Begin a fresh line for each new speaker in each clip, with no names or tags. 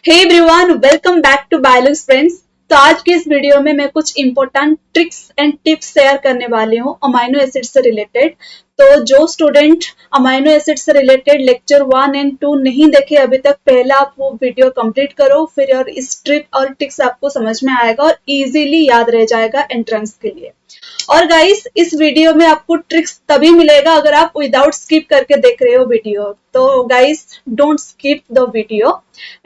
Hey everyone, welcome back to biology friends. तो आज की इस वीडियो में मैं कुछ important tricks and tips share करने वाली हूँ अमाइनो एसिड से रिलेटेड। तो जो स्टूडेंट अमाइनो एसिड से रिलेटेड लेक्चर 1 एंड 2 नहीं देखे अभी तक, पहले आप वो वीडियो कंप्लीट करो, फिर और इस ट्रिक और टिक्स आपको समझ में आएगा और इजीली याद रह जाएगा एंट्रेंस के लिए। और गाइस, इस वीडियो में आपको ट्रिक्स तभी मिलेगा अगर आप विदाउट स्किप करके देख रहे हो वीडियो। तो guys, don't skip the video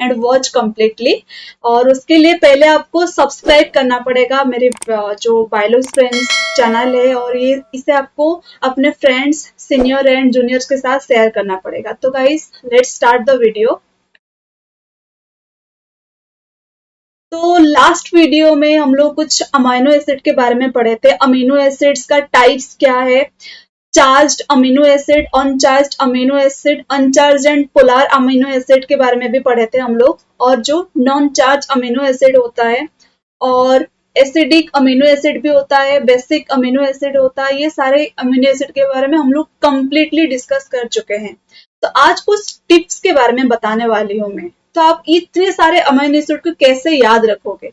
and watch completely. और उसके लिए पहले आपको सब्सक्राइब करना पड़ेगा मेरे जो बायोलॉजी फ्रेंड्स चैनल है, और ये इसे आपको अपने फ्रेंड्स, सीनियर एंड जूनियर्स के साथ शेयर करना पड़ेगा। तो guys, let's start the video. तो लास्ट वीडियो में हम लोग कुछ अमीनो एसिड के बारे में पढ़े थे। अमीनो एसिड्स का टाइप्स क्या है, charged amino acid, uncharged amino acid, अनचार्ज and polar amino acid के बारे में भी पढ़े थे हम लोग। और जो नॉन चार्ज अमीनो एसिड होता है, और एसिडिक अमीनो एसिड भी होता है, बेसिक अमीनो एसिड होता है, ये सारे अमीनो एसिड के बारे में हम लोग कंप्लीटली डिस्कस कर चुके हैं। तो आज कुछ टिप्स के बारे में बताने वाली हूँ मैं। तो आप इतने सारे अमीनो एसिड को कैसे याद रखोगे?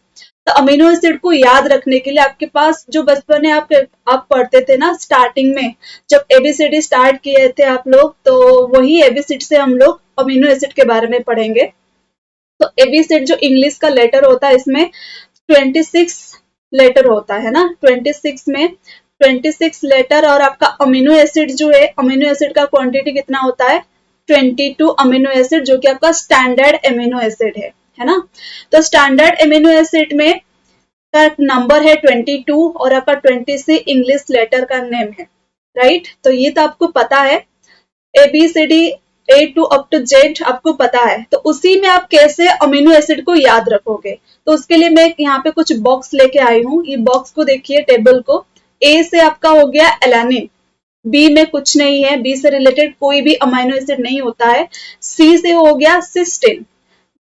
तो अमीनो एसिड को याद रखने के लिए आपके पास जो बचपन में आप पढ़ते थे ना, स्टार्टिंग में जब एबीसीडी स्टार्ट किए थे आप लोग, तो वही एबीसीडी से हम लोग अमीनो एसिड के बारे में पढ़ेंगे। तो एबीसीडी जो इंग्लिश का लेटर होता है, इसमें 26 लेटर होता है ना, 26 में 26 लेटर। और आपका अमीनो एसिड जो है, अमीनो एसिड का क्वांटिटी कितना होता है? 22 अमीनो एसिड, जो कि आपका स्टैंडर्ड अमीनो एसिड है ना। तो स्टैंडर्ड अमीनो एसिड में का नंबर है 22 और आपका 26 इंग्लिश लेटर का नेम है, राइट। तो ये तो आपको पता है, ABCD A to up to Z आपको पता है। तो उसी में आप कैसे अमीनो एसिड को याद रखोगे? तो उसके लिए मैं यहाँ पे कुछ बॉक्स लेके आई हूँ। ये बॉक्स को देखिए, टेबल को। A से आपका हो गया एलानिन, B में कुछ नहीं है, B से रिलेटेड कोई भी अमीनो एसिड नहीं होता है। C से हो गया सिस्टीन,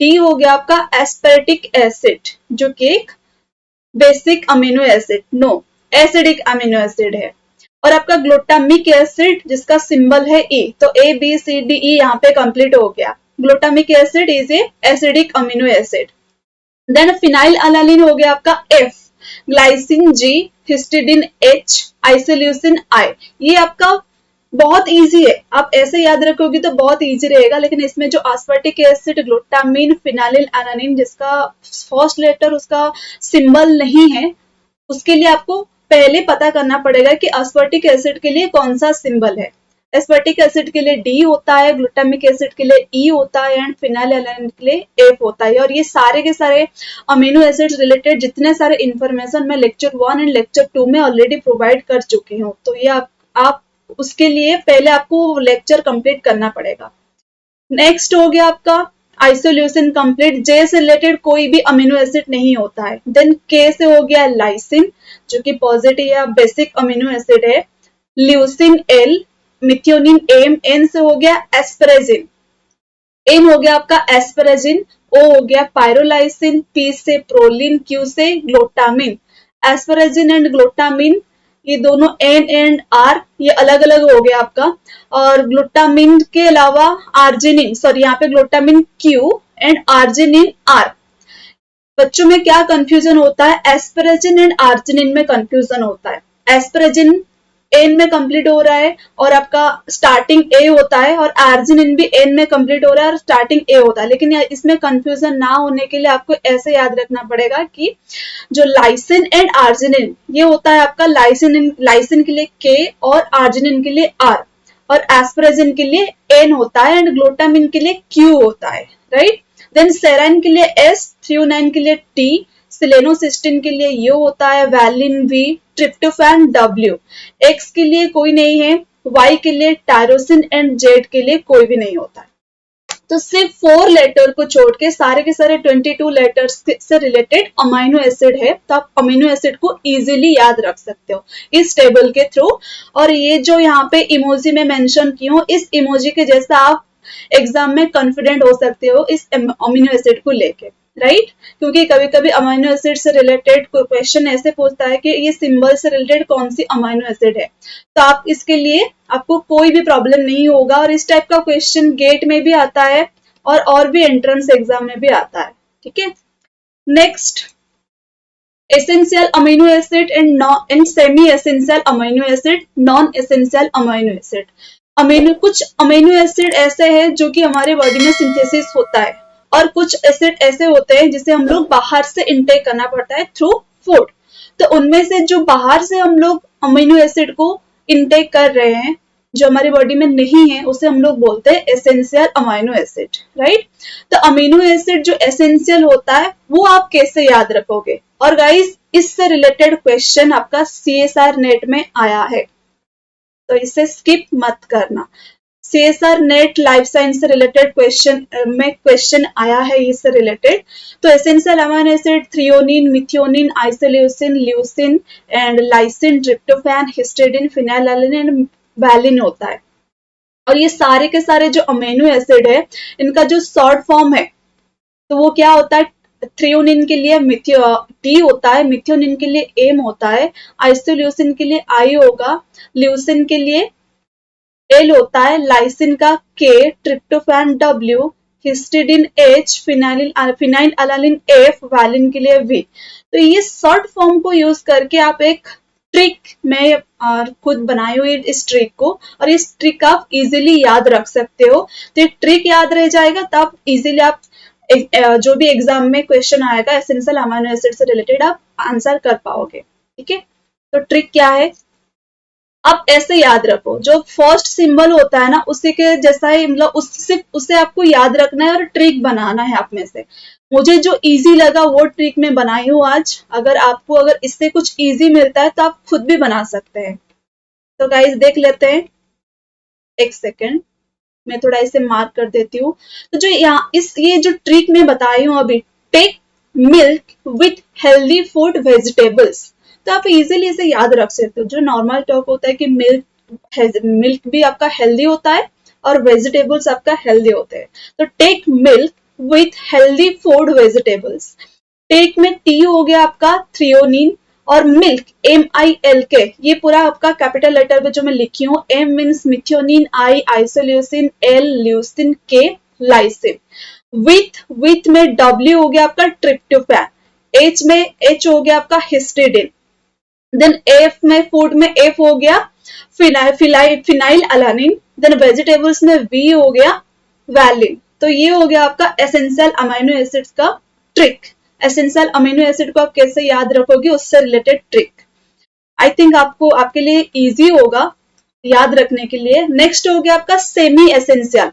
D हो गया आपका एस्पेरेटिक एसिड, जो कि एक basic amino acid, no acidic amino acid है। और आपका ग्लूटामिक एसिड, जिसका सिंबल है E। तो ABCDE यहाँ पे कंप्लीट हो गया। Glutamic acid is a acidic amino acid. Then phenylalanine हो गया आपका F, glycine G, histidine H, isoleucine I। ये आपका बहुत इजी है, आप ऐसे याद रखोगे तो बहुत इजी रहेगा। लेकिन इसमें जो एस्पर्टिक एसिड, ग्लूटामिन, फिनाइल अलानिन, जिसका फर्स्ट लेटर उसका सिंबल नहीं है, उसके लिए आपको पहले पता करना पड़ेगा कि एस्पर्टिक एसिड के लिए कौन सा सिंबल है। एस्पर्टिक एसिड के लिए D होता है, ग्लूटामिक एसिड के लिए E होता है, एंड फिनाइल एलानिन के लिए F होता है। और ये सारे के सारे अमीनो एसिड रिलेटेड जितने सारे इंफॉर्मेशन मैं लेक्चर 1 एंड लेक्चर 2 में ऑलरेडी प्रोवाइड कर चुकी हूँ। तो ये आप उसके लिए पहले आपको लेक्चर कंप्लीट करना पड़ेगा। नेक्स्ट हो गया आपका आइसोल्यूसिन कंप्लीट। J से रिलेटेड कोई भी अमीनो एसिड नहीं होता है। देन K से हो गया लाइसिन, जो कि पॉजिटिव या बेसिक अमीनो एसिड है। Leucine L, methionine M, N से हो गया एस्परेजिन, M हो गया आपका एस्परेजिन, O हो गया पायरोलाइसिन, P से प्रोलिन, Q से ग्लूटामिन। एस्परेजिन एंड ग्लूटामिन ये दोनों N एंड R ये अलग अलग हो गया आपका। और ग्लूटामिन के अलावा आर्जिनिन, सॉरी यहाँ पे glutamine Q and arginine R। बच्चों में क्या कंफ्यूजन होता है? एस्परेजिन एंड आर्जिनिन में कंफ्यूजन होता है। एस्परेजिन N में कंप्लीट हो रहा है और आपका स्टार्टिंग A होता है, और आर्जिनिन भी N में कंप्लीट हो रहा है और स्टार्टिंग A होता है। लेकिन इसमें कंफ्यूजन ना होने के लिए आपको ऐसे याद रखना पड़ेगा कि जो लाइसिन एंड आर्जिनिन ये होता है आपका, लाइसिन के लिए K और आर्जिनिन के लिए R, और एस्परेजिन के लिए N होता है एंड ग्लूटामिन के लिए Q होता है, राइट। देन सेराइन के लिए S, थ्रियोनाइन के लिए T, सिलेनोसिस्टिन के लिए U होता है, valine V, tryptophan W। X के लिए कोई नहीं है, Y के लिए टायरोसिन एंड Z के लिए कोई भी नहीं होता है। तो सिर्फ 4 लेटर को छोड़ के सारे के सारे 22 लेटर्स से रिलेटेड अमीनो एसिड है। तो आप अमीनो एसिड को इजीली याद रख सकते हो इस टेबल के थ्रू। और ये जो यहाँ पे इमोजी में मेंशन की हूँ, इस इमोजी के जैसा आप एग्जाम में कॉन्फिडेंट हो सकते हो इस अमीनो एसिड को लेके, राइट। क्योंकि कभी कभी अमीनो एसिड से रिलेटेड क्वेश्चन ऐसे पूछता है कि ये सिंबल से रिलेटेड कौन सी अमीनो एसिड है। तो आप इसके लिए आपको कोई भी प्रॉब्लम नहीं होगा। और इस टाइप का क्वेश्चन गेट में भी आता है, और भी एंट्रेंस एग्जाम में भी आता है, ठीक है। Next, essential amino acid and semi essential amino acid, non essential amino acid। कुछ अमीनो एसिड ऐसे हैं जो कि हमारे बॉडी में सिंथेसिस होता है, और कुछ एसिड ऐसे होते हैं जिसे हम लोग बाहर से इनटेक करना पड़ता है थ्रू फूड। तो उनमें से जो बाहर से हम लोग अमीनो एसिड को इनटेक कर रहे हैं, जो हमारी बॉडी में नहीं है, उसे हम लोग बोलते हैं एसेंशियल अमीनो एसिड, राइट। तो अमीनो एसिड जो एसेंशियल होता है वो आप कैसे याद रखोगे? और गाइस, इससे रिलेटेड क्वेश्चन आपका CSR नेट में आया है, तो इसे स्किप मत करना। CSR नेट लाइफ साइंस से रिलेटेड क्वेश्चन आया है इससे रिलेटेड। तो essential amino acid threonine, methionine, isoleucine, leucine and lysine, tryptophan, histidine, phenylalanine and valine होता है। और ये सारे के सारे जो अमीनो एसिड है, इनका जो शॉर्ट फॉर्म है तो वो क्या होता है? थ्रियोनिन के लिए T होता है, मिथियोनिन के लिए M होता है, आइसोल्यूसिन के लिए I होगा, ल्यूसिन के लिए L होता है, लाइसिन का K, tryptophan W, histidine H, फिनाइलएलानाइन F, valine के लिए V। तो ये शॉर्ट फॉर्म को यूज करके आप एक ट्रिक में खुद बनाई हुई इस ट्रिक को, और इस ट्रिक आप इजीली याद रख सकते हो। तो एक ट्रिक याद रह जाएगा, तब इजीली आप जो भी एग्जाम में क्वेश्चन आएगा एसेंशियल अमीनो एसिड से रिलेटेड आप आंसर कर पाओगे, ठीक है। तो ट्रिक क्या है? आप ऐसे याद रखो, जो फर्स्ट सिंबल होता है ना, उसी के जैसा ही, मतलब उसे आपको याद रखना है और ट्रिक बनाना है आप में से। मुझे जो इजी लगा वो ट्रिक मैं बनाई हूँ आज। अगर इससे कुछ इजी मिलता है तो आप खुद भी बना सकते हैं। तो गाइस देख लेते हैं, एक सेकेंड मैं थोड़ा इसे मार्क कर देती हूँ। तो जो ये जो ट्रिक मैं बताई हूँ अभी, take milk with healthy food vegetables, तो आप इजीली इसे याद रख सकते हो। जो नॉर्मल टॉक होता है कि मिल्क भी आपका हेल्दी होता है और वेजिटेबल्स आपका हेल्दी होते हैं। तो take milk with healthy food vegetables. Take में T हो गया आपका थ्रियोनिन, और मिल्क MILK, ये पूरा आपका कैपिटल लेटर में जो मैं लिखी हूँ, M means methionine, I isoleucine, L leucine, K lysine. With में W हो गया आपका ट्रिप्टोफैन, H में H हो गया आपका हिस्टिडाइन, देन F में फूड में F हो गया फिनाइलएलानाइन, देन वेजिटेबल्स में V हो गया वैलिन। तो ये हो गया आपका एसेंशियल अमीनो एसिड्स का ट्रिक। एसेंशियल अमीनो एसिड को आप कैसे याद रखोगे, उससे रिलेटेड ट्रिक। आई थिंक आपके लिए इजी होगा याद रखने के लिए। नेक्स्ट हो गया आपका semi essential.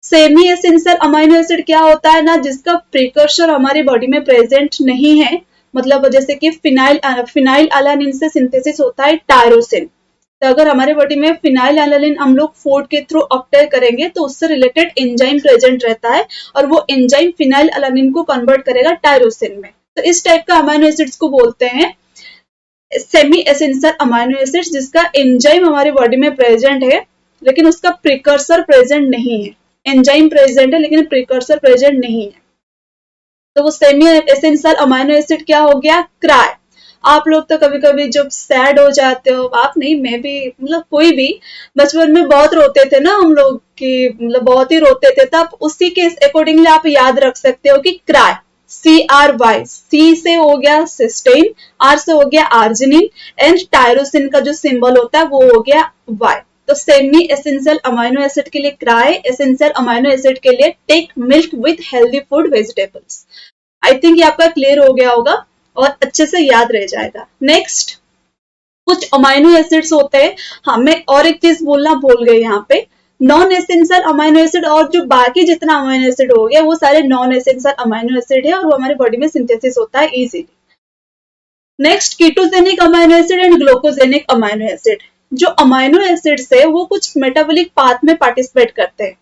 Semi essential amino acid क्या होता है ना, जिसका प्रिकर्सर हमारी बॉडी में प्रेजेंट नहीं है। मतलब जैसे कि फिनाइलएलानाइन से सिंथेसिस होता है टायरोसिन। तो अगर हमारे बॉडी में फिनाइलएलानाइन हम लोग फूड के थ्रू ऑब्टेन करेंगे तो उससे रिलेटेड एंजाइम प्रेजेंट रहता है, और वो एंजाइम फिनाइलएलानाइन को कन्वर्ट करेगा टायरोसिन में। तो इस टाइप का अमीनो एसिड्स को बोलते हैं सेमी एसेंशियल अमीनो एसिड्स, जिसका एंजाइम हमारी बॉडी में प्रेजेंट है लेकिन उसका प्रिकर्सर प्रेजेंट नहीं है। एंजाइम प्रेजेंट है लेकिन प्रिकर्सर प्रेजेंट नहीं है। तो वो सेमी एसेंशियल अमीनो एसिड क्या हो गया? क्राय। आप लोग तो कभी कभी जब सैड हो जाते हो, आप नहीं, मैं भी, मतलब कोई भी, बचपन में बहुत रोते थे ना हम लोग, कि मतलब बहुत ही रोते थे, तब उसी के अकॉर्डिंगली आप याद रख सकते हो कि क्राय, CRY, C से हो गया सिस्टेन, R से हो गया आर्जिनिन, एंड टायरोसिन का जो सिंबल होता है वो हो गया Y। तो सेमी एसेंशियल अमीनो एसिड के लिए क्राय, एसेंशियल अमीनो एसिड के लिए take milk with healthy food vegetables. I think ये आपका क्लियर हो गया होगा और अच्छे से याद रह जाएगा। नेक्स्ट, कुछ अमीनो एसिड्स होते हैं, हाँ मैं और एक चीज बोलना भूल गई यहाँ पे, नॉन एसेंशियल अमीनो एसिड और जो बाकी जितना अमीनो एसिड हो गया वो सारे नॉन एसेंशियल अमीनो एसिड है और वो हमारे बॉडी में सिंथेसिस होता है easily. Next, ketogenic amino acid and glucogenic amino acid. जो अमीनो एसिड्स है वो कुछ मेटाबॉलिक पाथ में पार्टिसिपेट करते हैं।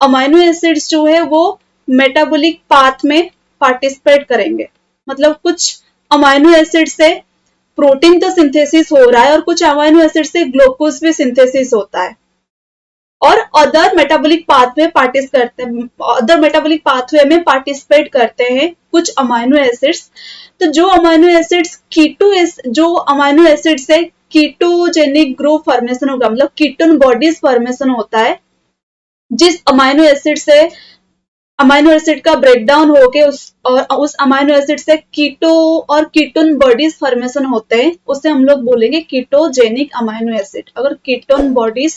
अमीनो एसिड्स जो है वो मेटाबॉलिक पाथ में पार्टिसिपेट करेंगे। मतलब कुछ अमीनो एसिड से प्रोटीन तो सिंथेसिस हो रहा है और कुछ अमीनो एसिड से ग्लूकोज भी सिंथेसिस होता है, और अदर मेटाबॉलिक पाथवे में पार्टिसिपेट करते हैं कुछ अमीनो एसिड्स। तो जो अमीनो एसिड्स जो अमीनो एसिड से कीटोजेनिक ग्रुप फॉर्मेशन होगा, मतलब कीटोन बॉडीज फॉर्मेशन होता है, जिस अमीनो एसिड से अमाइनो एसिड का ब्रेकडाउन होके उस अमाइनो एसिड से कीटो और कीटोन बॉडीज फॉर्मेशन होते हैं, उसे हम लोग बोलेंगे कीटोजेनिक अमाइनो एसिड। अगर कीटोन बॉडीज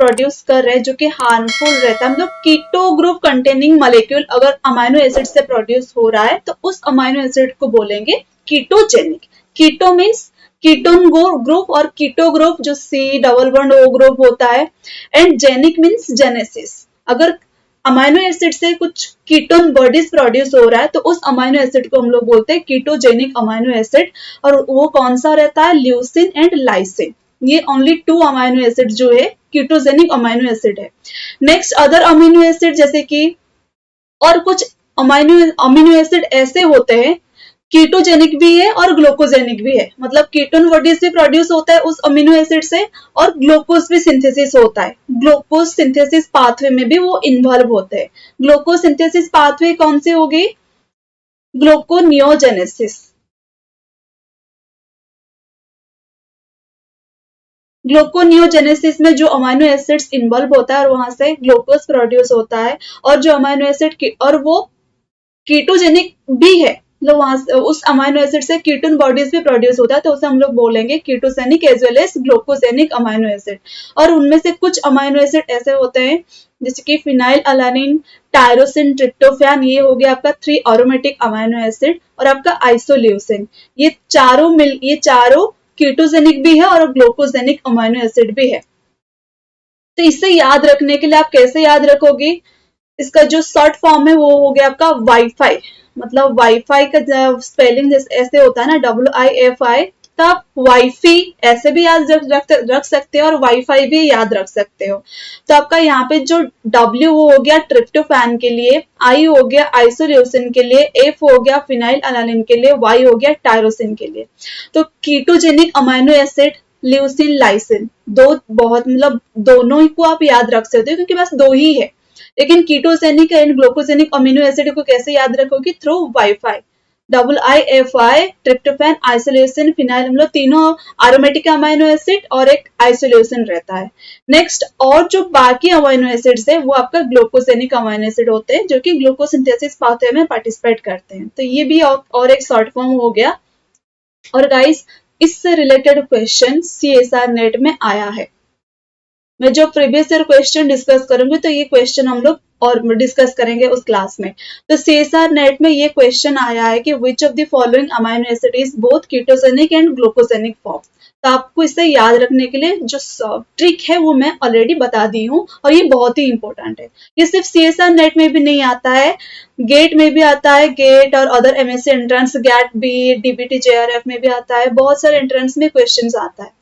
प्रोड्यूस कर रहे हैं जो कि हार्मफुल रहता है, मतलब कीटो ग्रुप कंटेनिंग मॉलिक्यूल अगर अमाइनो एसिड से प्रोड्यूस हो रहा है तो उस अमाइनो एसिड को बोलेंगे ketogenic. Keto means ketone group और कीटो ग्रुप जो C double bond O group होता है, एंड जेनिक मीन्स जेनेसिस। अगर अमाइनो एसिड से कुछ कीटोन बॉडीज प्रोड्यूस हो रहा है तो उस अमाइनो एसिड को हम लोग बोलते हैं कीटोजेनिक अमाइनो एसिड। और वो कौन सा रहता है? Leucine and lysine. ये ओनली 2 अमाइनो एसिड जो है कीटोजेनिक अमाइनो एसिड है। नेक्स्ट अदर अमीनो एसिड जैसे कि और कुछ अमीनो एसिड ऐसे होते हैं, कीटोजेनिक भी है और ग्लूकोजेनिक भी है, मतलब कीटोन बॉडीज भी प्रोड्यूस होता है उस अमीनो एसिड से और ग्लूकोज भी सिंथेसिस होता है। ग्लूकोज सिंथेसिस पाथवे में भी वो इन्वॉल्व होते हैं। ग्लूकोज सिंथेसिस पाथवे कौन सी होगी? ग्लूकोनियोजेनेसिस। ग्लूकोनियोजेनेसिस में जो अमाइनो एसिड्स इन्वॉल्व होता है और वहां से ग्लूकोज प्रोड्यूस होता है, और जो अमाइनो एसिड और वो कीटोजेनिक भी है, मतलब वहां उस अमाइनो एसिड से कीटोन बॉडीज भी प्रोड्यूस होता है, तो उसे हम लोग बोलेंगे ketogenic as well as glucogenic amino acid. और उनमें से कुछ अमाइनो एसिड ऐसे होते हैं जैसे कि फिनाइल अलानिन, टायरोसिन, ट्रिप्टोफैन, ये हो गया आपका 3 एरोमेटिक अमाइनो एसिड, और आपका आइसोल्यूसिन। ये चारों कीटोजेनिक भी है और ग्लूकोजेनिक अमाइनो एसिड भी है। तो इसे याद रखने के लिए आप कैसे याद रखोगे? इसका जो शॉर्ट फॉर्म है वो हो गया आपका वाईफाई। मतलब वाईफाई का स्पेलिंग ऐसे होता है ना, WIFI, तो आप वाईफी ऐसे भी याद रख सकते हो और वाईफाई भी याद रख सकते हो। तो आपका यहाँ पे जो W हो गया ट्रिप्टोफैन के लिए, I हो गया आइसोल्यूसिन के लिए, F हो गया फिनाइल अलानिन के लिए, Y हो गया टायरोसिन के लिए। तो ketogenic amino acid leucine lysine, दो बहुत मतलब दोनों ही को आप याद रख सकते हो क्योंकि बस 2 ही है। लेकिन ketogenic and glucogenic amino acid को कैसे याद रखोगे? Through wifi. WIFI, tryptophan, isoleucine, phenyl, हम लोग तीनों एरोमेटिक अमीनो एसिड और एक आइसोल्यूसिन रहता है। नेक्स्ट और जो बाकी अमीनो एसिड्स है वो आपका ग्लूकोजेनिक अमीनो एसिड होते हैं जो कि ग्लूकोसिंथेसिस पाथवे में पार्टिसिपेट करते हैं। तो ये भी और एक शॉर्ट फॉर्म हो गया। और गाइस इससे रिलेटेड क्वेश्चन CSR नेट में आया है। मैं जो प्रीवियस ईयर क्वेश्चन डिस्कस करूंगी तो ये क्वेश्चन हम लोग और डिस्कस करेंगे उस क्लास में। तो CSR नेट में ये क्वेश्चन आया है कि which of the following amino acid is both ketogenic and glucogenic form. तो आपको इसे याद रखने के लिए जो ट्रिक है वो मैं ऑलरेडी बता दी हूँ और ये बहुत ही इंपॉर्टेंट है। ये सिर्फ CSR नेट में भी नहीं आता है, गेट में भी आता है। गेट और other MSc entrance, GAT B, DBT JRF में भी आता है। बहुत सारे एंट्रेंस में क्वेश्चन आता है।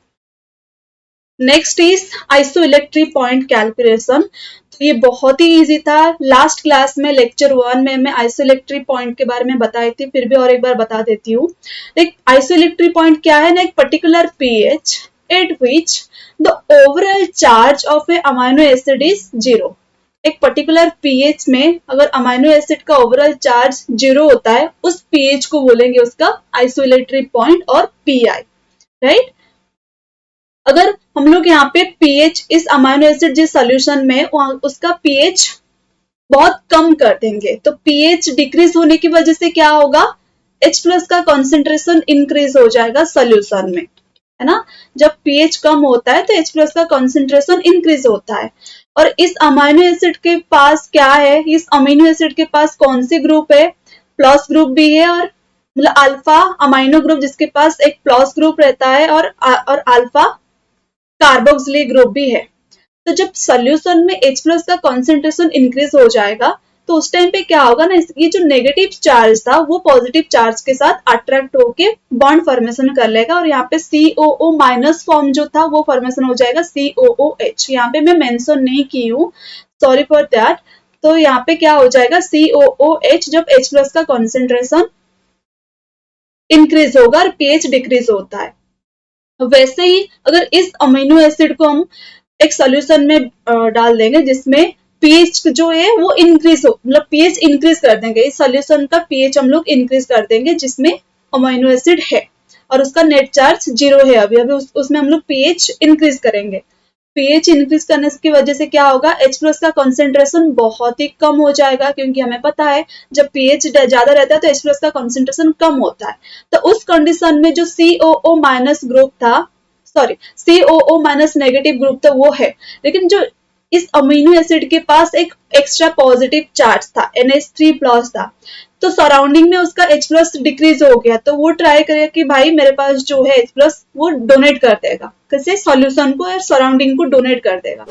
Next is isoelectric point calculation. तो ये बहुत ही इजी था। लास्ट क्लास में लेक्चर 1 में मैं आइसोइलेक्ट्रिक पॉइंट के बारे में बताई थी, फिर भी और एक बार बता देती हूँ। एक आइसोइलेक्ट्रिक पॉइंट क्या है ना, एक particular pH eight which the overall charge of A amino acid is 0। एक पर्टिकुलर pH में अगर अमाइनो एसिड का ओवरऑल चार्ज 0 होता है, उस pH को बोलेंगे उसका आइसोइलेक्ट्रिक पॉइंट और PI, राइट। अगर हम लोग यहाँ पे pH इस अमाइनो एसिड जिस सोल्यूशन में उसका pH बहुत कम कर देंगे, तो pH डिक्रीज होने की वजह से क्या होगा? H प्लस का कॉन्सेंट्रेशन इंक्रीज हो जाएगा सोल्यूशन में, है ना। जब pH कम होता है तो H प्लस का कॉन्सेंट्रेशन इंक्रीज होता है। और इस अमाइनो एसिड के पास क्या है? इस अमीनो एसिड के पास कौन सी ग्रुप है? प्लस ग्रुप भी है, और मतलब अल्फा अमाइनो ग्रुप जिसके पास एक प्लस ग्रुप रहता है और अल्फा कार्बोक्सिलिक ग्रुप भी है। तो जब सोल्यूशन में H प्लस का कॉन्सेंट्रेशन इंक्रीज हो जाएगा तो उस टाइम पे क्या होगा ना, ये जो नेगेटिव चार्ज था वो पॉजिटिव चार्ज के साथ अट्रैक्ट होके बॉन्ड फॉर्मेशन कर लेगा, और यहाँ पे COO माइनस फॉर्म जो था वो फॉर्मेशन हो जाएगा COOH। यहाँ पे मैं मेंशन नहीं की हूँ, सॉरी फॉर दैट। तो यहाँ पे क्या हो जाएगा COOH जब H प्लस का कॉन्सेंट्रेशन इंक्रीज होगा और pH डिक्रीज होता है। वैसे ही अगर इस अमीनो एसिड को हम एक सॉल्यूशन में डाल देंगे जिसमें pH जो है वो इंक्रीज हो, मतलब pH इंक्रीज कर देंगे, इस सॉल्यूशन का pH हम लोग इंक्रीज कर देंगे जिसमें अमीनो एसिड है और उसका नेट चार्ज 0 है। अभी उसमें हम लोग pH इंक्रीज करेंगे। पीएच इंक्रीज करने की वजह से क्या होगा, H+ का कॉन्सेंट्रेशन बहुत ही कम हो जाएगा, क्योंकि हमें पता है जब पीएच ज्यादा रहता है तो H+ का कॉन्सेंट्रेशन कम होता है। तो उस कंडीशन में जो COO माइनस ग्रुप था, sorry COO minus negative group था वो है, लेकिन जो इस अमीनो एसिड के पास एक एक्स्ट्रा पॉजिटिव चार्ज था, NH3+ था, तो सराउंडिंग में उसका H+ डिक्रीज हो गया, तो वो ट्राई करेगा कि भाई मेरे पास जो है H+ वो डोनेट कर देगा, किसी सॉल्यूशन को या सराउंडिंग को डोनेट कर देगा।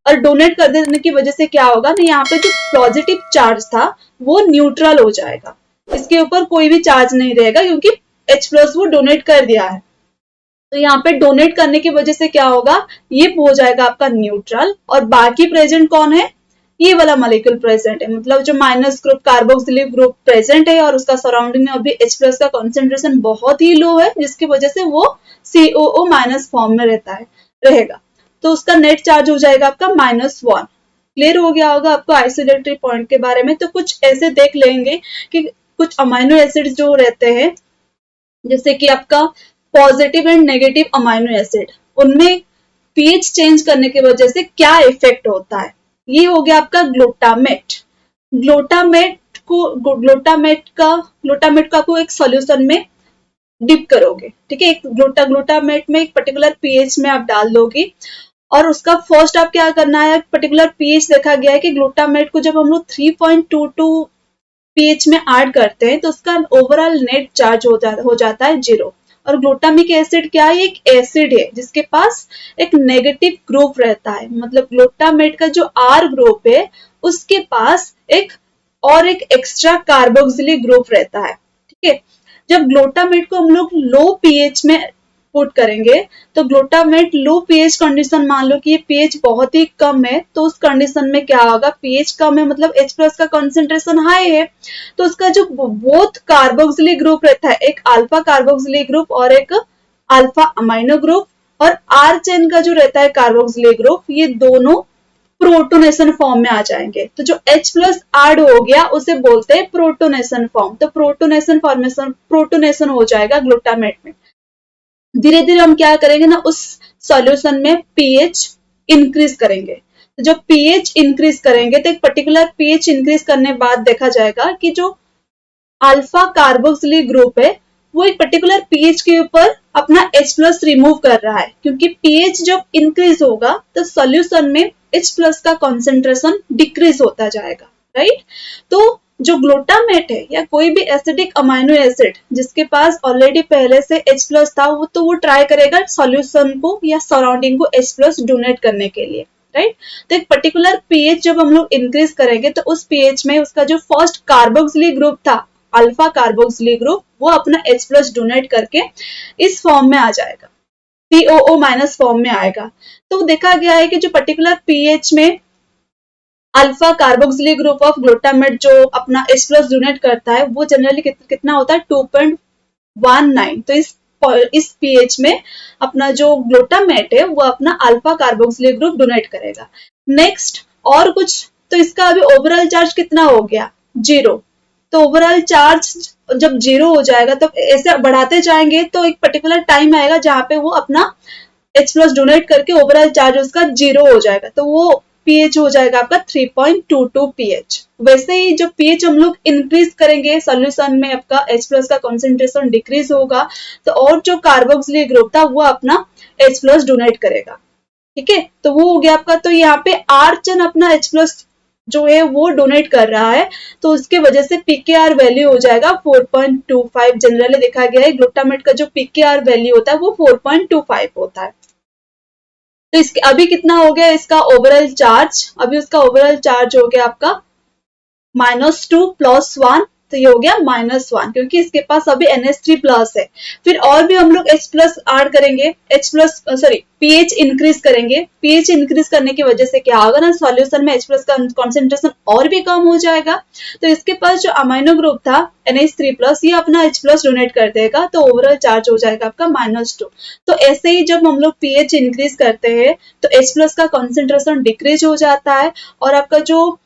और डोनेट कर देने की वजह से क्या होगा ना, यहाँ पे जो पॉजिटिव चार्ज था वो न्यूट्रल हो जाएगा, इसके ऊपर कोई भी चार्ज नहीं रहेगा, क्योंकि H+ वो डोनेट कर दिया है। तो यहाँ पे डोनेट करने की वजह से क्या होगा, ये हो जाएगा आपका न्यूट्रल, और बाकी प्रेजेंट कौन है, ये वाला मॉलिक्यूल प्रेजेंट है, मतलब जो minus group carboxylic group present है और उसका सराउंडिंग में अभी H+ का कॉन्सेंट्रेशन बहुत ही लो है, जिसकी वजह से वो COO माइनस फॉर्म में रहेगा। तो उसका नेट चार्ज हो जाएगा आपका -1। क्लियर हो गया होगा आपको आइसोइलेक्ट्री पॉइंट के बारे में। तो कुछ ऐसे देख लेंगे कि कुछ अमाइनो एसिड जो रहते हैं, जैसे कि आपका positive and negative amino acid, उनमें पीएच चेंज करने की वजह से क्या इफेक्ट होता है। ये हो गया आपका ग्लूटामेट। ग्लूटामेट का आपको एक सॉल्यूशन में डिप करोगे, ठीक है, एक ग्लूटामेट में एक पर्टिकुलर पीएच में आप डाल दोगे, और उसका फर्स्ट आप क्या करना है, पर्टिकुलर पीएच देखा गया है कि ग्लूटामेट को जब हम लोग 3.22 पीएच में ऐड करते हैं तो उसका ओवरऑल नेट चार्ज हो जाता है 0। और ग्लूटामिक एसिड क्या है, एक एसिड है जिसके पास एक नेगेटिव ग्रुप रहता है, मतलब ग्लूटामेट का जो R ग्रुप है उसके पास एक एक्स्ट्रा कार्बोक्सिलिक ग्रुप रहता है, ठीक है। जब ग्लूटामेट को हम लोग लो पीएच में पुट करेंगे तो ग्लूटामेट लो पीएच कंडीशन, मान लो कि ये पीएच बहुत ही कम है, तो उस कंडीशन में क्या होगा, पीएच कम है मतलब H+ का कंसेंट्रेशन हाई है, तो उसका जो बोथ कार्बोक्सिलिक ग्रुप रहता है, एक अल्फा कार्बोक्सिलिक ग्रुप और एक अल्फा अमाइनो ग्रुप, और R चेन का जो रहता है कार्बोक्सिलिक ग्रुप, ये दोनों प्रोटोनेशन फॉर्म में आ जाएंगे। तो जो H+ ऐड हो गया उसे बोलते हैं प्रोटोनेशन फॉर्म। तो प्रोटोनेशन हो जाएगा ग्लूटामेट में। धीरे धीरे हम क्या करेंगे ना, उस सॉल्यूशन में पीएच इंक्रीज करेंगे। तो जब पीएच इंक्रीज करेंगे तो एक पर्टिकुलर पीएच इंक्रीज करने बाद देखा जाएगा कि जो अल्फा कार्बोक्सिलिक ग्रुप है वो एक पर्टिकुलर पीएच के ऊपर अपना H+ रिमूव कर रहा है, क्योंकि पीएच जब इंक्रीज होगा तो सॉल्यूशन में H+ का कॉन्सेंट्रेशन डिक्रीज होता जाएगा, राइट। तो जो ग्लूटामेट है या कोई भी एसिडिक अमाइनो एसिड जिसके पास ऑलरेडी पहले से H+ था, वो ट्राई करेगा सॉल्यूशन को या सराउंडिंग को H+ डोनेट करने के लिए, राइट। तो एक पर्टिकुलर पीएच जब हम लोग इंक्रीज करेंगे तो उस पीएच में उसका जो फर्स्ट कार्बोक्सिलिक ग्रुप था, अल्फा कार्बोक्सिलिक ग्रुप, वो अपना H+ डोनेट करके इस फॉर्म में आ जाएगा, COO माइनस फॉर्म में आएगा। तो देखा गया है कि जो पर्टिकुलर पीएच में alpha carboxylic group of glutamate जो अपना H+ डोनेट करता है वो जनरली कितना होता है, 2.19। तो इस पीएच में अपना जो ग्लूटामेट है वो अपना अल्फा कार्बोक्सिलिक ग्रुप डोनेट करेगा। नेक्स्ट और कुछ, तो इसका अभी ओवरऑल चार्ज कितना हो गया, 0। तो ओवरऑल चार्ज जब 0 हो जाएगा तो ऐसे बढ़ाते जाएंगे तो एक पर्टिकुलर टाइम आएगा जहां पे वो अपना H+ डोनेट करके ओवरऑल चार्ज उसका 0 हो जाएगा, तो वो पीएच हो जाएगा आपका 3.22 पीएच। वैसे ही जो पीएच हम लोग इंक्रीज करेंगे सॉल्यूशन में आपका H+ का कॉन्सेंट्रेशन डिक्रीज होगा, तो और जो कार्बोक्सिलिक ग्रुप था वो अपना H+ डोनेट करेगा, ठीक है। तो वो हो गया आपका। तो यहाँ पे R चेन अपना H+ जो है वो डोनेट कर रहा है, तो उसके वजह से pKr वैल्यू हो जाएगा 4.25। जनरली देखा गया है ग्लूटामेट का जो pKr वैल्यू होता है वो 4.25 होता है। तो इसके अभी कितना हो गया इसका ओवरऑल चार्ज, अभी उसका ओवरऑल चार्ज हो गया आपका -2 + 1, तो ये हो गया -1, क्योंकि इसके पास अभी NH3+ है। फिर और भी हम लोग H+ ऐड करेंगे, पीएच इंक्रीज करेंगे। पीएच इंक्रीज करने की वजह से क्या होगा ना, सॉल्यूशन में H+ का कॉन्सेंट्रेशन और भी कम हो जाएगा। तो इसके पास जो अमाइनो ग्रुप था NH3+, ये अपना H+ डोनेट कर देगा, तो ओवरऑल चार्ज हो जाएगा आपका -2। तो ऐसे ही जब हम लोग पीएच इंक्रीज करते हैं तो H+ का कॉन्सेंट्रेशन डिक्रीज हो जाता है, और आपका जो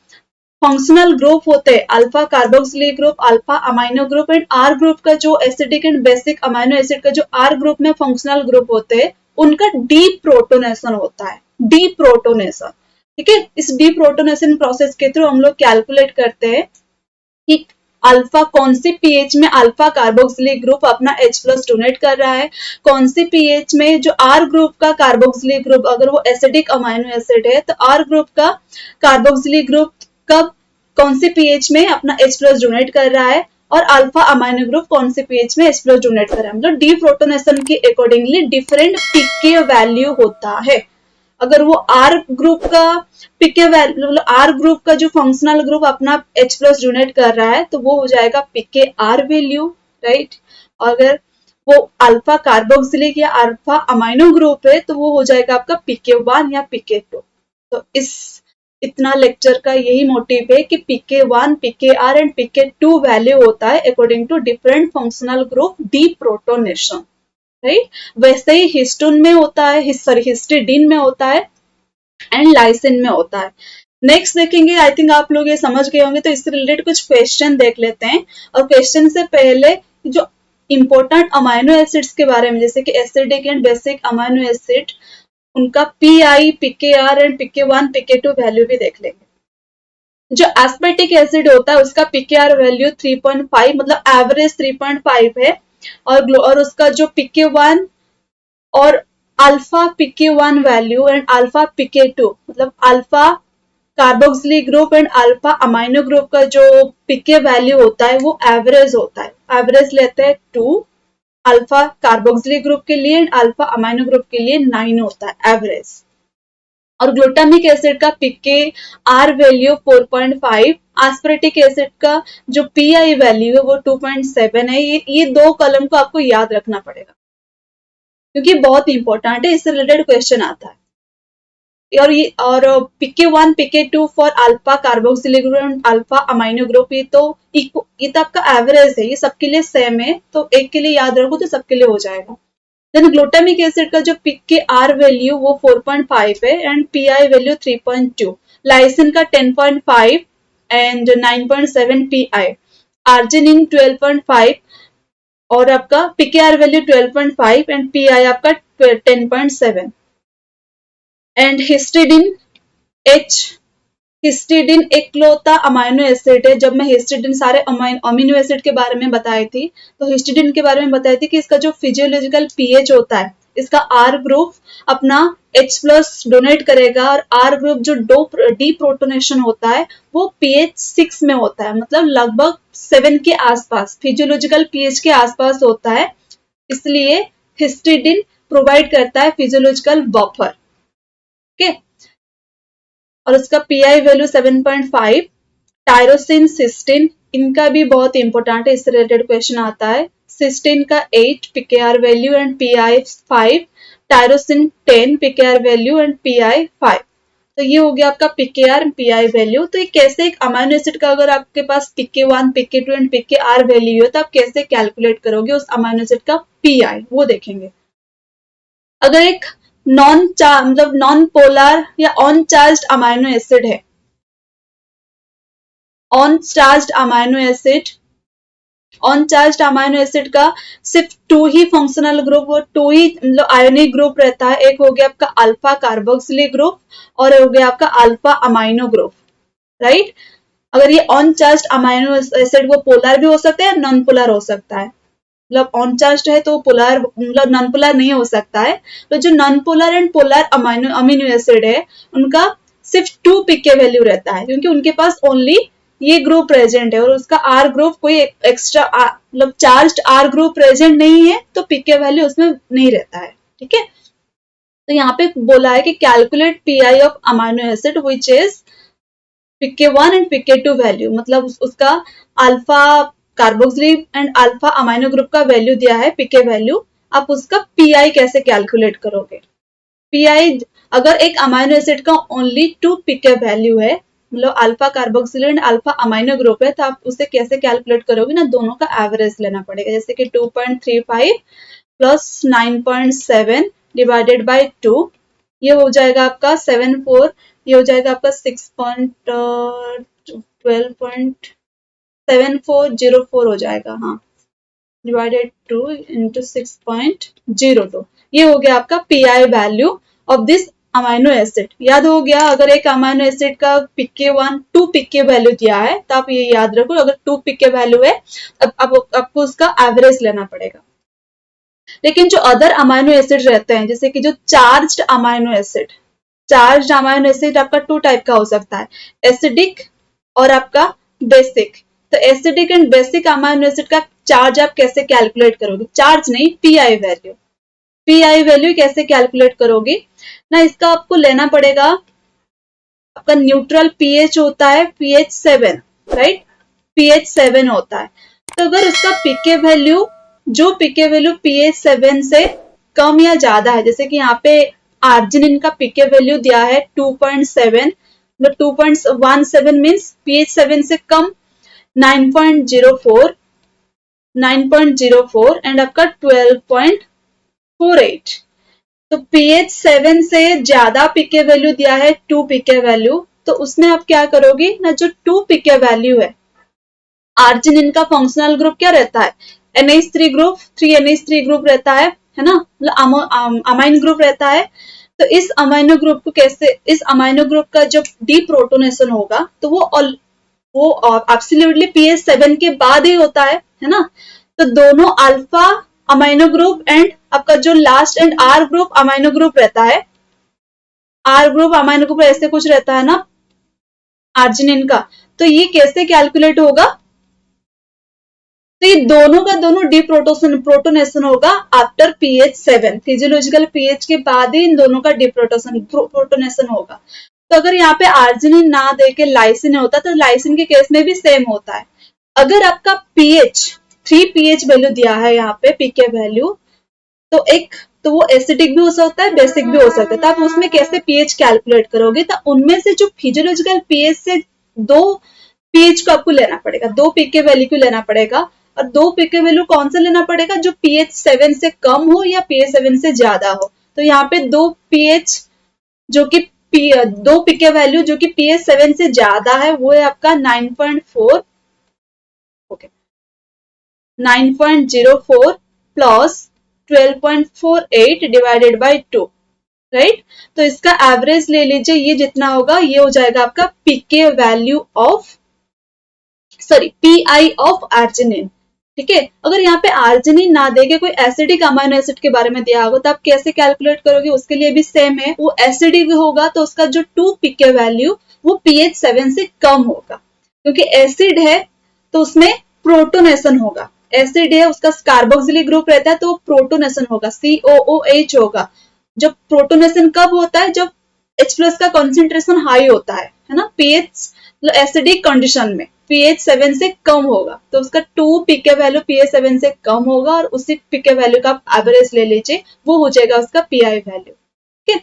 फंक्शनल ग्रुप होते हैं alpha carboxylic group, alpha amino group and R group का जो acidic and basic amino acid का जो R ग्रुप में फंक्शनल ग्रुप होते हैं उनका डीप प्रोटोनेशन होता है। डीप्रोटोनेशन। ठीक है, इस डीप्रोटोनेशन प्रोसेस के थ्रू हम लोग कैलकुलेट करते हैं कि अल्फा कौन सी पीएच में अल्फा कार्बोक्सिलिक ग्रुप अपना H प्लस डोनेट कर रहा है, कौन सी पीएच में जो R ग्रुप का कार्बोक्सिलिक ग्रुप अगर वो एसिडिक अमाइनो एसिड है तो R ग्रुप का कार्बोक्सिलिक ग्रुप कब कौन सी पीएच में अपना H प्लस डोनेट कर रहा है, और अल्फा अमाइनो ग्रुप कौन से पीएच में H प्लस डोनेट कर रहा है। मतलब डीप्रोटोनेशन के अकॉर्डिंगली डिफरेंट पीके वैल्यू होता है। अगर वो आर ग्रुप का पीके वैल्यू मतलब आर ग्रुप का जो फंक्शनल ग्रुप अपना H प्लस डोनेट कर रहा है तो वो हो जाएगा पीके आर वैल्यू, राइट। अगर वो अल्फा कार्बोक्सिलिक या अल्फा अमाइनो ग्रुप है तो वो हो जाएगा आपका pk1 या pk2। तो इतना लेक्चर का यही मोटिव है कि pk1, pkr and pk2 value होता है according to different functional group deprotonation, right. वैसे ही हिस्टोन में होता है, सॉरी हिस्टिडीन में होता है एंड लाइसिन में होता है। नेक्स्ट देखेंगे, आई थिंक आप लोग ये समझ गए होंगे, तो इससे रिलेटेड कुछ क्वेश्चन देख लेते हैं। और क्वेश्चन से पहले जो इंपॉर्टेंट अमाइनो एसिड्स के बारे में, जैसे कि acidic and basic amino acid, उनका पीआई, पीकेआर एंड पीके1, पीके2 वैल्यू भी देख लेंगे। जो एस्पेटिक एसिड होता है उसका पीकेआर वैल्यू 3.5 मतलब एवरेज 3.5 है, और उसका जो pk1 और alpha pk1 value and alpha pk2 मतलब alpha carboxylic group and alpha amino group का जो pk वैल्यू होता है वो एवरेज होता है। एवरेज लेते हैं 2 अल्फा कार्बोक्सिलिक ग्रुप के लिए एंड अल्फा अमाइनो ग्रुप के लिए 9 होता है एवरेज। और ग्लूटामिक एसिड का pK R value 4.5, aspartic acid का जो पीआई वैल्यू है वो 2.7 है। ये दो कॉलम को आपको याद रखना पड़ेगा क्योंकि बहुत इंपॉर्टेंट है, इससे रिलेटेड क्वेश्चन आता है। और pk1, pk2 for alpha carboxylic group and alpha amino group, ये तो आपका एवरेज है, ये सबके लिए सेम है, तो एक के लिए याद रखो तो सबके लिए हो जाएगा। देन ग्लूटामिक एसिड का जो pkr वैल्यू वो 4.5 है एंड पीआई वैल्यू 3.2, लाइसिन का 10.5 एंड 9.7 पीआई, आर्जिनिन 12.5 और आपका pkr वैल्यू 12.5 एंड पीआई आपका 10.7। एंड हिस्टिडिन H, हिस्टिडिन इकलौता अमाइनो एसिड है। जब मैं हिस्टिडिन सारे अमीनो एसिड के बारे में बताई थी तो हिस्टिडिन के बारे में बताई थी कि इसका जो फिजियोलॉजिकल पीएच होता है, इसका R ग्रुप अपना H प्लस डोनेट करेगा और R ग्रुप जो डीप्रोटोनेशन होता है वो pH 6 में होता है, मतलब लगभग 7 के आसपास, फिजियोलॉजिकल pH के आसपास होता है। इसलिए हिस्टिडिन प्रोवाइड करता है फिजियोलॉजिकल बफर, ठीक। और उसका पीआई वैल्यू 7.5। टायरोसिन, सिस्टीन, इनका भी बहुत इंपॉर्टेंट है, इससे रिलेटेड क्वेश्चन आता है। सिस्टीन का 8 PKR value and pi 5, tyrosine 10 PKR value and pi 5। तो ये हो गया आपका पीकेआर पीआई वैल्यू। तो ये कैसे एक अमाइनो एसिड का अगर आपके पास pk1, pk2 and pkr value है तो आप कैसे कैलकुलेट करोगे उस अमाइनो एसिड का पीआई, वो देखेंगे। अगर एक मतलब नॉन पोलर या ऑन चार्ज अमाइनो एसिड है, ऑन चार्ज अमाइनो एसिड का सिर्फ 2 ही फंक्शनल ग्रुप और 2 ही मतलब आयोनिक ग्रुप रहता है। एक हो गया आपका अल्फा कार्बोक्सिलिक ग्रुप और हो गया आपका अल्फा अमाइनो ग्रुप, राइट। अगर ये ऑन चार्ज अमाइनो एसिड वो पोलर भी हो सकता है, नॉन पोलर हो सकता है। मतलब ऑन चार्ज है तो पोलर मतलब नॉन पोलर नहीं हो सकता है। तो जो non polar and polar amino acid है उनका सिर्फ 2 पीके वैल्यू रहता है क्योंकि उनके पास ओनली ये ग्रुप प्रेजेंट है और उसका आर ग्रुप कोई एक्स्ट्रा मतलब चार्ज आर ग्रुप प्रेजेंट नहीं है तो पीके वैल्यू उसमें नहीं रहता है, ठीक है। तो यहाँ पे बोला है कि calculate pi of amino acid which is pk1 and pk2 value, मतलब उसका alpha carboxylic and alpha amino group का वैल्यू दिया है पीके वैल्यू। आप उसका पीआई कैसे कैलकुलेट करोगे? पीआई अगर एक अमाइनो एसिड का ओनली 2 पीके वैल्यू है, मतलब alpha carboxylic and alpha amino group है, तो आप उसे कैसे कैलकुलेट करोगे ना, दोनों का एवरेज लेना पड़ेगा। जैसे कि 2.35 प्लस 9.7 डिवाइडेड बाई 2, ये हो जाएगा आपका 7.4, ये हो जाएगा आपका 6.12.7404 हो जाएगा, हाँ, डिवाइडेड 2 इंटू 6.02। ये हो गया आपका pi value of this amino acid याद हो गया। अगर एक अमाइनो एसिड का pK1 2 pK वैल्यू दिया है तो आप ये याद रखो, अगर 2 pK वैल्यू है अब आपको उसका एवरेज लेना पड़ेगा। लेकिन जो अदर अमाइनो एसिड रहते हैं, जैसे कि जो चार्ज्ड अमाइनो एसिड आपका 2 टाइप का हो सकता है, एसिडिक और आपका बेसिक। तो acidic and basic amino acid का चार्ज आप कैसे कैलकुलेट करोगे? चार्ज नहीं, पीआई वैल्यू कैसे कैलकुलेट करोगे ना, इसका आपको लेना पड़ेगा, आपका न्यूट्रल पीएच होता है पीएच 7, राइट, पीएच 7 होता है। तो अगर उसका पीके वैल्यू पीएच 7 से कम या ज्यादा है, जैसे कि यहाँ पे आर्जिनिन का पीके वैल्यू दिया है 2.7, 2.17 मीन्स पीएच 7 से कम 9.04 एंड आपका 12.48। तो pH 7 से ज्यादा pK वैल्यू दिया है 2 pK वैल्यू, तो उसमें आप क्या करोगे ना, जो 2 pK वैल्यू है, आर्जिनिन का फंक्शनल ग्रुप क्या रहता है? NH3 ग्रुप, 3NH3 ग्रुप रहता है ना, मतलब अमाइन ग्रुप रहता है। तो इस अमाइनो ग्रुप को कैसे, इस अमाइनो ग्रुप का जब डीप्रोटोनेशन होगा तो वो एब्सोल्युटली pH 7 के बाद ही होता है ना। तो दोनों अल्फा अमाइनो ग्रुप एंड आपका जो last and R group amino group रहता है, आर ग्रुप अमाइनो ग्रुप ऐसे कुछ रहता है ना आर्जिनिन का, तो ये कैसे कैलकुलेट होगा? तो ये दोनों का दोनों प्रोटोनेशन होगा आफ्टर pH 7, फिजियोलॉजिकल pH के बाद ही इन दोनों का प्रोटोनेशन होगा। तो अगर यहाँ पे आर्जिनिन ना देके लाइसिन होता तो लाइसिन के केस में भी सेम होता है। अगर आपका pH 3 pH वैल्यू दिया है यहाँ पे pK वैल्यू, तो वो एसिडिक भी हो सकता है, बेसिक भी हो सकता है। तो आप उसमें कैसे pH कैलकुलेट करोगे? तो उनमें से जो फिजियोलॉजिकल pH से 2 pH को आपको लेना पड़ेगा, 2 pK वैल्यू को लेना पड़ेगा। और 2 pK वैल्यू कौन सा लेना पड़ेगा? जो pH 7 से कम हो या pH 7 से ज्यादा हो। तो यहाँ पे 2 pH जो कि 2 pK वैल्यू जो कि pH 7 से ज्यादा है वो है आपका 9.4, okay, 9.04 plus 12.48 divided by 2, right. तो इसका एवरेज ले लीजिए, ये जितना होगा ये हो जाएगा आपका pK value of pI of arginine, ठीक है। अगर यहाँ पे आर्जिनिन ना देके कोई एसिडिक अमाइनो एसिड के बारे में दिया होगा तो आप कैसे कैलकुलेट करोगे? उसके लिए भी सेम है, वो एसिडिक होगा तो उसका जो 2 पीके वैल्यू वो pH 7 से कम होगा, क्योंकि एसिड है तो उसमें प्रोटोनेशन होगा, एसिड है उसका कार्बोक्सिलिक ग्रुप रहता है तो प्रोटोनेशन होगा, COOH होगा। जब प्रोटोनेशन कब होता है? जब H प्लस का कॉन्सेंट्रेशन हाई होता है ना, pH एसिडिक कंडीशन में pH 7 से कम होगा तो उसका 2 pK वैल्यू pH 7 से कम होगा और उसी pK वैल्यू का आप एवरेज ले लीजिए, वो हो जाएगा उसका PI वैल्यू, ठीक है।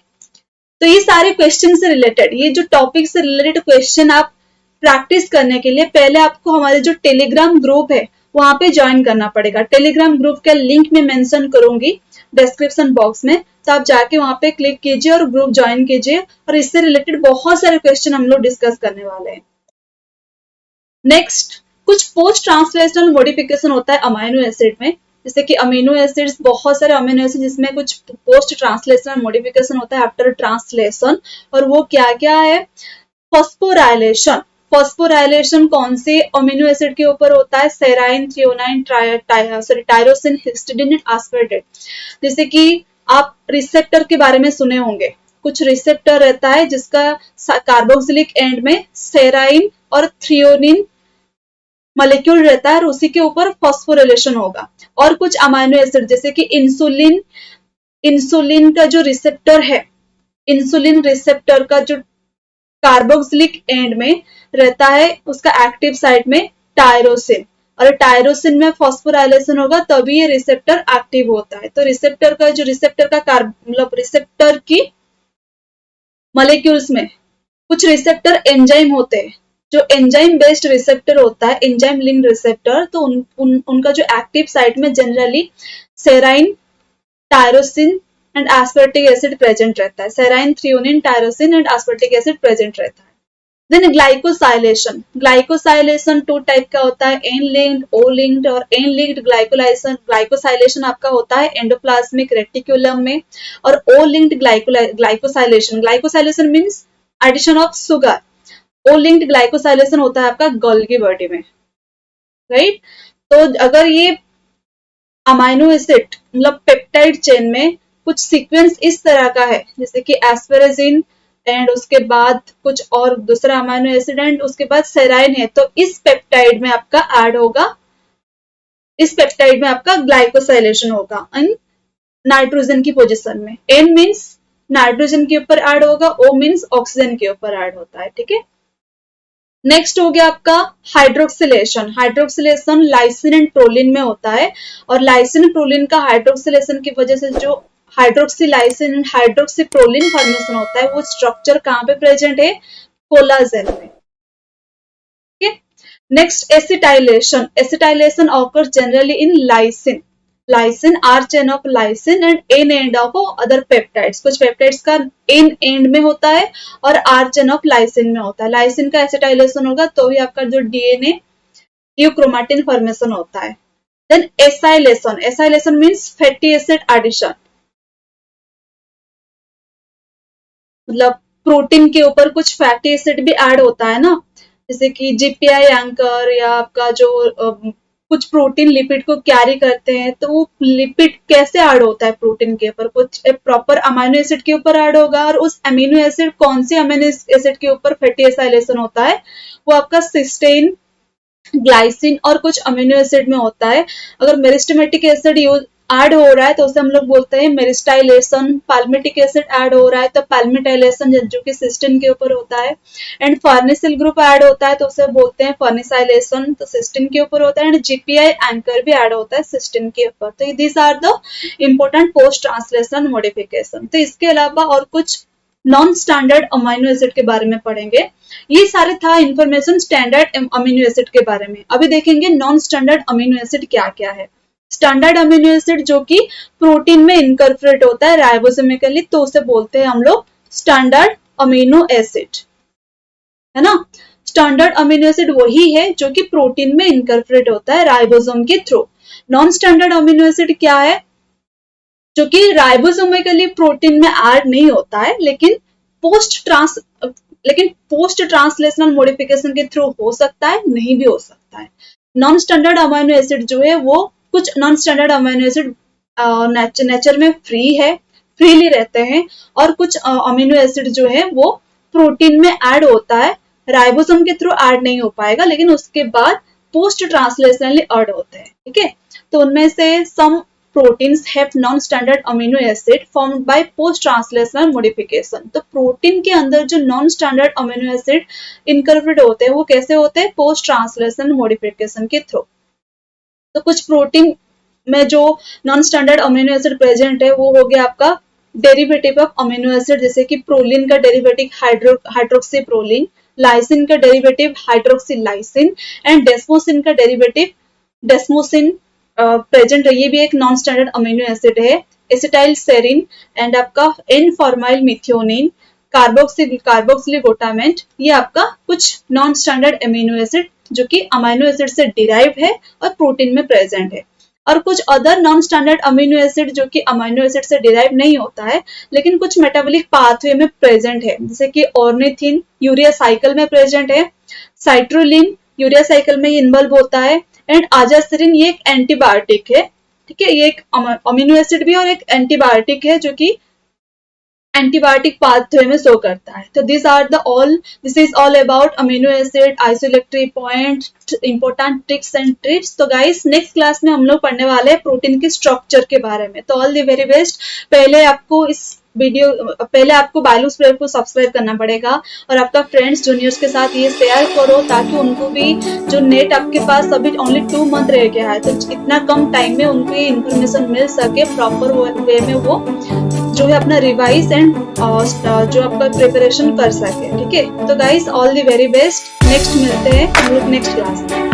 तो ये सारे क्वेश्चन से रिलेटेड, ये जो टॉपिक से रिलेटेड क्वेश्चन आप प्रैक्टिस करने के लिए पहले आपको हमारे जो टेलीग्राम ग्रुप है वहां पे ज्वाइन करना पड़ेगा। टेलीग्राम ग्रुप का लिंक मैं मेंशन करूंगी डिस्क्रिप्शन बॉक्स में, तो आप जाके वहां पे क्लिक कीजिए और ग्रुप ज्वाइन कीजिए, और इससे रिलेटेड बहुत सारे क्वेश्चन हम लोग डिस्कस करने वाले हैं। नेक्स्ट, कुछ पोस्ट ट्रांसलेशनल मॉडिफिकेशन होता है अमाइनो एसिड में, जैसे कि अमीनो एसिड्स, बहुत सारे अमीनो एसिड जिसमें कुछ पोस्ट ट्रांसलेशनल मॉडिफिकेशन होता है आफ्टर ट्रांसलेशन, और वो क्या क्या है? फॉस्फोराइलेशन। फॉस्फोराइलेशन कौन से अमीनो एसिड के ऊपर होता है? सेराइन, थ्रियोनाइन, टायरोसिन, हिस्टिडीन, एस्पार्टेट। जैसे कि आप रिसेप्टर के बारे में सुने होंगे, कुछ रिसेप्टर रहता है जिसका कार्बोक्सिलिक एंड में सेराइन और थ्रियोनिन मॉलिक्यूल रहता है और उसी के ऊपर फॉस्फोराइलेशन होगा। और कुछ अमाइनो एसिड जैसे कि इंसुलिन का जो रिसेप्टर है, इंसुलिन रिसेप्टर का जो कार्बोक्सिलिक एंड में रहता है उसका एक्टिव साइट में टायरोसिन, और टायरोसिन में फॉस्फोराइलेशन होगा तभी ये रिसेप्टर एक्टिव होता है। तो रिसेप्टर का मतलब रिसेप्टर की मॉलिक्यूल्स में कुछ रिसेप्टर एंजाइम होते हैं, जो एंजाइम बेस्ड रिसेप्टर होता है, एंजाइम लिंक रिसेप्टर, तो उनका जो एक्टिव साइट में generally serine, tyrosine and aspartic acid present रहता है। Serine, threonine, tyrosine and aspartic acid present रहता है। देन ग्लाइकोसाइलेशन, ग्लाइकोसाइलेशन 2 टाइप का होता है, एन लिंक्ड, ओ लिंक्ड और एन लिंक्ड ग्लाइकोलाइजेशन। ग्लाइकोसाइलेशन आपका होता है एंडोप्लाज्मिक रेटिकुलम में, और O linked glycosylation, glycosylation means addition of sugar, O linked glycosylation होता है आपका गोल्गी बॉडी में, राइट। तो अगर ये अमाइनो एसिड मतलब पेप्टाइड चेन में कुछ सीक्वेंस इस तरह का है, जैसे कि एस्पेराजिन एंड उसके बाद कुछ और दूसरा अमाइनो एसिड एंड उसके बाद सेराइन है, तो इस पेप्टाइड में आपका ऐड होगा, इस पेप्टाइड में आपका ग्लाइकोसाइलेशन होगा इन नाइट्रोजन की पोजीशन में। एन मीन्स नाइट्रोजन के ऊपर ऐड होगा, ओ मीन्स ऑक्सीजन के ऊपर ऐड होता है, ठीक है। नेक्स्ट हो गया आपका hydroxylation. Hydroxylation lysine and proline में होता है, और लाइसिन प्रोलिन का हाइड्रोक्सिलेशन की वजह से जो हाइड्रोक्सिलाइसिन एंड हाइड्रोक्सीप्रोलिन फॉर्मेशन होता है, वो स्ट्रक्चर कहां पे प्रेजेंट है, कोलाजेन में, ठीक है। Next acetylation, acetylation occurs generally in lysine, lysine R chain of lysine and N end of other peptides, कुछ पेप्टाइड्स का एन एंड में होता है और आर चेन ऑफ लाइसिन में होता है। लाइसिन का एसिटाइलेशन होगा तो ही आपका जो डीएनए यूक्रोमाटिन फॉर्मेशन होता है। Then acylation, acylation means fatty acid addition, मतलब प्रोटीन के ऊपर कुछ फैटी एसिड भी ऐड होता है ना, जैसे कि जीपीआई एंकर या आपका जो कुछ प्रोटीन लिपिड को कैरी करते हैं, तो वो लिपिड कैसे ऐड होता है प्रोटीन के ऊपर, कुछ प्रॉपर अमीनो एसिड के ऊपर ऐड होगा, और उस अमीनो एसिड कौन से अमीनो एसिड के ऊपर फैटी एसाइलेशन होता है, वो आपका सिस्टेन, ग्लाइसिन और कुछ अमीनो एसिड में होता है। अगर मेरिस्टेमेटिक एसिड यूज ऐड हो रहा है तो उसे हम लोग बोलते हैं मेरिस्टाइलेशन, पाल्मिटिक एसिड ऐड हो रहा है तो पाल्मिटाइलेशन जो कि सिस्टीन के ऊपर होता है, एंड फार्निसिल ग्रुप ऐड होता है तो उसे बोलते हैं फार्निसाइलेशन, तो सिस्टीन के ऊपर होता है, एंड जीपीआई एंकर भी ऐड होता है सिस्टीन के ऊपर। तो this are the important post translation modification. तो इसके अलावा और कुछ नॉन स्टैंडर्ड अमीनो एसिड के बारे में पढ़ेंगे। ये सारे था इंफॉर्मेशन स्टैंडर्ड अमीनो एसिड के बारे में। अभी देखेंगे नॉन स्टैंडर्ड अमीनो एसिड क्या क्या है। स्टैंडर्ड अमीनो एसिड जो कि प्रोटीन में इनकॉर्पोरेट होता है राइबोसोमिकली, तो उसे बोलते हैं हम लोग स्टैंडर्ड अमीनो एसिड, है ना। स्टैंडर्ड अमीनो एसिड वही है जो कि प्रोटीन में इनकॉर्पोरेट होता है राइबोसोम के through. Non standard amino acid क्या है, जो कि राइबोसोमिकली प्रोटीन में ऐड नहीं होता है, लेकिन पोस्ट ट्रांसलेशनल मॉडिफिकेशन के थ्रू हो सकता है, नहीं भी हो सकता है। नॉन स्टैंडर्ड अमीनो एसिड जो है वो कुछ non standard amino acid nature में फ्रीली रहते हैं, और कुछ अमीनो एसिड जो है वो प्रोटीन में ऐड होता है, राइबोसोम के थ्रू ऐड नहीं हो पाएगा, लेकिन उसके बाद पोस्ट ट्रांसलेशनली ऐड होते हैं, ठीक है। तो उनमें से सम proteins have non-standard amino acid formed by post-translational modification। तो प्रोटीन के अंदर जो non-standard amino acid इनकॉर्पोरेट होते हैं वो कैसे होते हैं, पोस्ट ट्रांसलेशनल मॉडिफिकेशन के थ्रू। तो कुछ प्रोटीन में जो non standard amino acid present है वो हो गया आपका डेरिवेटिव ऑफ अमीनो एसिड, जैसे कि प्रोलिन का डेरिवेटिव हाइड्रोक्सी प्रोलिन, लाइसिन का डेरिवेटिव हाइड्रोक्सीलाइसिन, एंड डेस्मोसिन का डेरिवेटिव डेस्मोसिन प्रेजेंट है। ये भी एक नॉन स्टैंडर्ड अमीनो एसिड है। एसिटाइल सेरिन एंड आपका N formyl methionine, carboxyl glutamate, ये आपका कुछ नॉन स्टैंडर्ड अमीनो एसिड जो कि अमीनो एसिड से डिराइव है और प्रोटीन में प्रेजेंट है। और कुछ other non standard amino acid जो कि अमीनो एसिड से डिराइव नहीं होता है, लेकिन कुछ मेटाबॉलिक पाथवे में प्रेजेंट है, जैसे कि ऑर्निथिन यूरिया साइकिल में प्रेजेंट है, साइट्रोलिन यूरिया साइकिल में इन्वॉल्व होता है, एंड आजास्टिरिन ये एक एंटीबायोटिक है, ठीक है। ये एक अमीनो एसिड भी और एक एंटीबायोटिक है जो कि एंटीबायोटिक पाथवे में शो करता है। तो this is all about amino acid, isoelectric point, important tricks and tips. तो गाइस नेक्स्ट क्लास में हम लोग पढ़ने वाले हैं प्रोटीन के स्ट्रक्चर के बारे में। तो ऑल द वेरी बेस्ट। पहले आपको बायलू स्प्रेड को सब्सक्राइब करना पड़ेगा और आपका फ्रेंड्स जूनियर्स के साथ ये शेयर करो, ताकि उनको भी जो नेट आपके पास अभी ओनली 2 मंथ रह गया है, तो इतना कम टाइम में उनको ये इन्फॉर्मेशन मिल सके, प्रॉपर वे में वो जो है अपना रिवाइज एंड जो आपका प्रिपरेशन कर सके, ठीक है। तो guys all the very best. Next मिलते हैं हम लोग नेक्स्ट क्लास में।